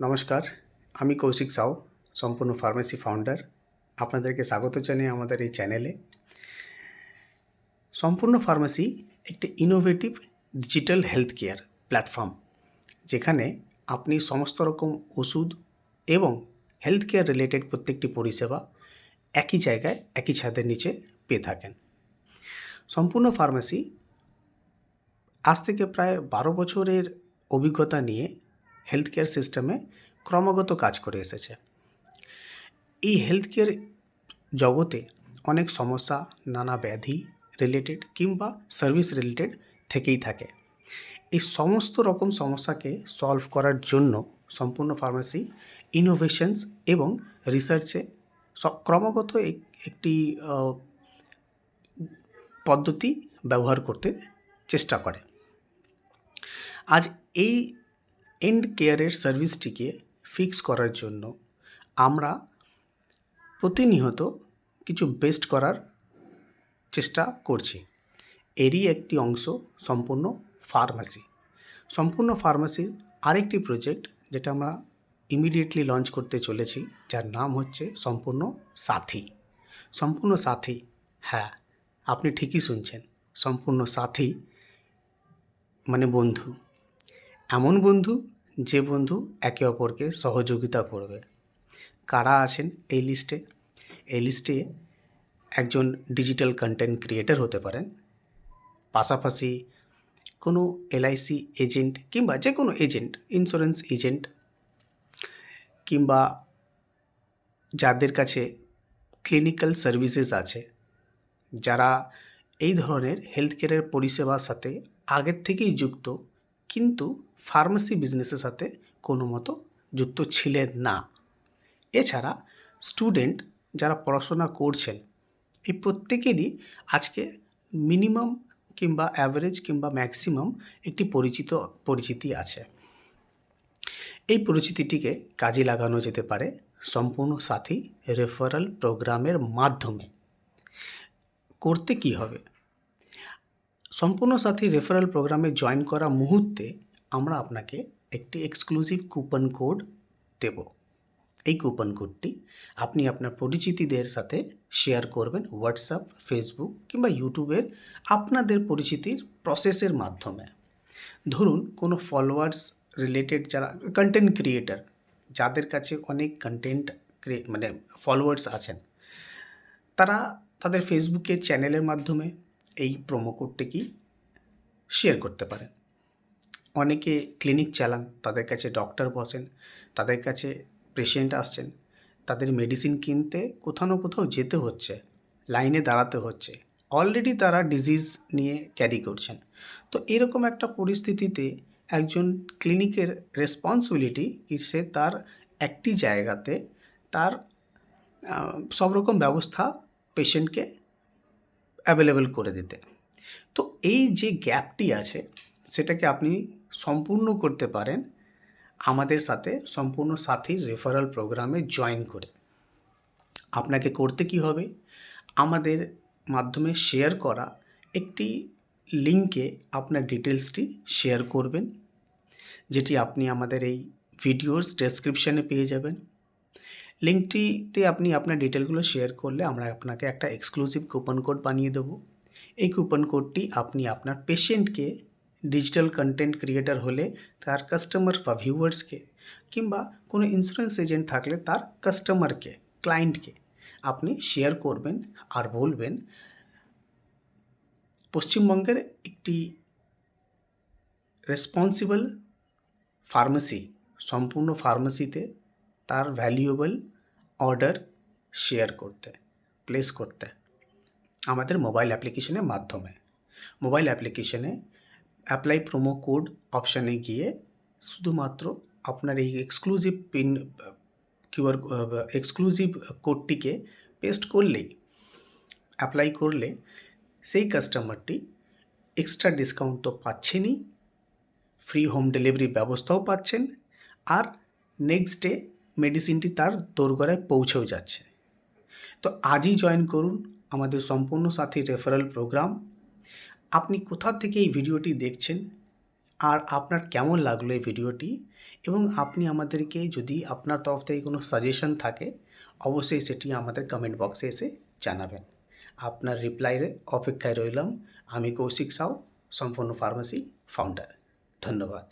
নমস্কার, আমি কৌশিক সাউ, সম্পূর্ণ ফার্মেসি ফাউন্ডার। আপনাদেরকে স্বাগত জানাই আমাদের এই চ্যানেলে। সম্পূর্ণ ফার্মেসি একটি innovative digital health care platform, যেখানে আপনি সমস্ত রকম ওষুধ এবং হেলথ কেয়ার রিলেটেড প্রত্যেকটি পরিষেবা একই জায়গায় একই ছাদের নিচে পেয়ে থাকেন। সম্পূর্ণ ফার্মেসি আজ থেকে প্রায় 12 বছরের অভিজ্ঞতা নিয়ে হেলথ কেয়ার সিস্টেমে ক্রমাগত কাজ করে এসেছে। এই হেলথ কেয়ার জগতে অনেক সমস্যা, নানা ব্যাধি রিলেটেড কিংবা সার্ভিস রিলেটেড থেকেই থাকে। এই সমস্ত রকম সমস্যাকে সলভ করার জন্য সম্পূর্ণ ফার্মেসি ইনোভেশনস এবং রিসার্চে ক্রমাগত একটি পদ্ধতি ব্যবহার করতে চেষ্টা করে। আজ এই এন্ড কেয়ারের সার্ভিসটিকে ফিক্স করার জন্য আমরা প্রতিনিয়ত কিছু বেস্ট করার চেষ্টা করছি। এরই একটি অংশ সম্পূর্ণ ফার্মেসি। সম্পূর্ণ ফার্মেসির আরেকটি প্রজেক্ট যেটা আমরা ইমিডিয়েটলি লঞ্চ করতে চলেছি, যার নাম হচ্ছে সম্পূর্ণ সাথী। সম্পূর্ণ সাথী, হ্যাঁ, আপনি ঠিকই শুনছেন, সম্পূর্ণ সাথী মানে বন্ধু। এমন বন্ধু যে বন্ধু একে অপরকে সহযোগিতা করবে। কারা আছেন এই লিস্টে? এই লিস্টে একজন ডিজিটাল কন্টেন্ট ক্রিয়েটর হতে পারেন, পাশাপাশি কোনো এলআইসি এজেন্ট কিংবা যে কোনো এজেন্ট, ইন্স্যুরেন্স এজেন্ট, কিংবা যাদের কাছে ক্লিনিক্যাল সার্ভিসেস আছে, যারা এই ধরনের হেলথ কেয়ারের পরিষেবার সাথে আগের থেকেই যুক্ত, কিন্তু ফার্মেসি বিজনেসের সাথে কোনো মতো যুক্ত ছিলেন না। এছাড়া স্টুডেন্ট যারা পড়াশোনা করছেন, এই প্রত্যেকেরই আজকে মিনিমাম কিংবা অ্যাভারেজ কিংবা ম্যাক্সিমাম একটি পরিচিতি আছে। এই পরিচিতিটিকে কাজে লাগানো যেতে পারে সম্পূর্ণ সাথী রেফারেল প্রোগ্রামের মাধ্যমে। করতে কি হবে? সম্পূর্ণ সাথী রেফারেল প্রোগ্রামে জয়েন করা মুহূর্তে আমরা আপনাকে একটি এক্সক্লুসিভ কুপন কোড দেব। এই কুপন কোডটি আপনি আপনার পরিচিতিদের সাথে শেয়ার করবেন হোয়াটসঅ্যাপ, ফেসবুক কিংবা ইউটিউবের আপনাদের পরিচিতির প্রসেসের মাধ্যমে। ধরুন কোনো ফলোয়ার্স রিলেটেড যারা কন্টেন্ট ক্রিয়েটার, যাদের কাছে অনেক কন্টেন্ট ফলোয়ার্স আছেন, তারা তাদের ফেসবুকের চ্যানেলের মাধ্যমে এই প্রোমো কোডটিকে শেয়ার করতে পারেন। অনেকে ক্লিনিক চালান, তাদের কাছে ডক্টর বসেন, তাদের কাছে পেশেন্ট আসছেন, তাদের মেডিসিন কিনতে কোথাও না কোথাও যেতে হচ্ছে, লাইনে দাঁড়াতে হচ্ছে, অলরেডি তারা ডিজিজ নিয়ে ক্যারি করছেন। তো এরকম একটা পরিস্থিতিতে একজন ক্লিনিকের রেসপন্সিবিলিটি কি সে তার একটি জায়গাতে তার সব রকম ব্যবস্থা পেশেন্টকে অ্যাভেলেবেল করে দিতে। তো এই যে গ্যাপটি আছে, সেটাকে আপনি সম্পূর্ণ করতে পারেন আমাদের সাথে সম্পূর্ণ সাথীর রেফারেল প্রোগ্রামে জয়েন করে। আপনাকে করতে কি হবে? আমাদের মাধ্যমে শেয়ার করা একটি লিঙ্কে আপনার ডিটেলসটি শেয়ার করবেন, যেটি আপনি আমাদের এই ভিডিওর ডেসক্রিপশানে পেয়ে যাবেন। লিঙ্কটিতে আপনি আপনার ডিটেলগুলো শেয়ার করলে আমরা আপনাকে একটা এক্সক্লুসিভ কুপন কোড বানিয়ে দেবো। এই কুপন কোডটি আপনি আপনার পেশেন্টকে, ডিজিটাল কন্টেন্ট ক্রিয়েটার হলে তার কাস্টমার বা ভিউয়ার্সকে, কিংবা কোনো ইন্স্যুরেন্স এজেন্ট থাকলে তার কাস্টমারকে, ক্লায়েন্টকে আপনি শেয়ার করবেন আর বলবেন পশ্চিমবঙ্গের একটি রেসপন্সিবল ফার্মেসি, সম্পূর্ণ ফার্মেসিতে তার ভ্যালুয়েবল অর্ডার শেয়ার করতে, প্লেস করতে আমাদের মোবাইল অ্যাপ্লিকেশনের মাধ্যমে। মোবাইল অ্যাপ্লিকেশনে অ্যাপ্লাই প্রোমো কোড অপশানে গিয়ে শুধুমাত্র আপনার এই এক্সক্লুসিভ কোডটিকে পেস্ট করলেই, অ্যাপ্লাই করলে সেই কাস্টমারটি এক্সট্রা ডিসকাউন্ট তো পাচ্ছেনই, ফ্রি হোম ডেলিভারি ব্যবস্থাও পাচ্ছেন, আর নেক্সট ডে মেডিসিনটি তার দোরগোড়ায় পৌঁছেও যাচ্ছে। তো আজই জয়েন করুন আমাদের সম্পূর্ণ সাথী রেফারেল প্রোগ্রাম। আপনি কোথা থেকে এই ভিডিওটি দেখছেন আর আপনার কেমন লাগলো এই ভিডিওটি, এবং আপনি আমাদেরকে যদি আপনার তরফ থেকে কোনো সাজেশন থাকে অবশ্যই সেটি আমাদের কমেন্ট বক্সে এসে জানাবেন। আপনার রিপ্লাইয়ের অপেক্ষায় রইলাম। আমি কৌশিক সাউ, সম্পূর্ণ ফার্মেসি ফাউন্ডার। ধন্যবাদ।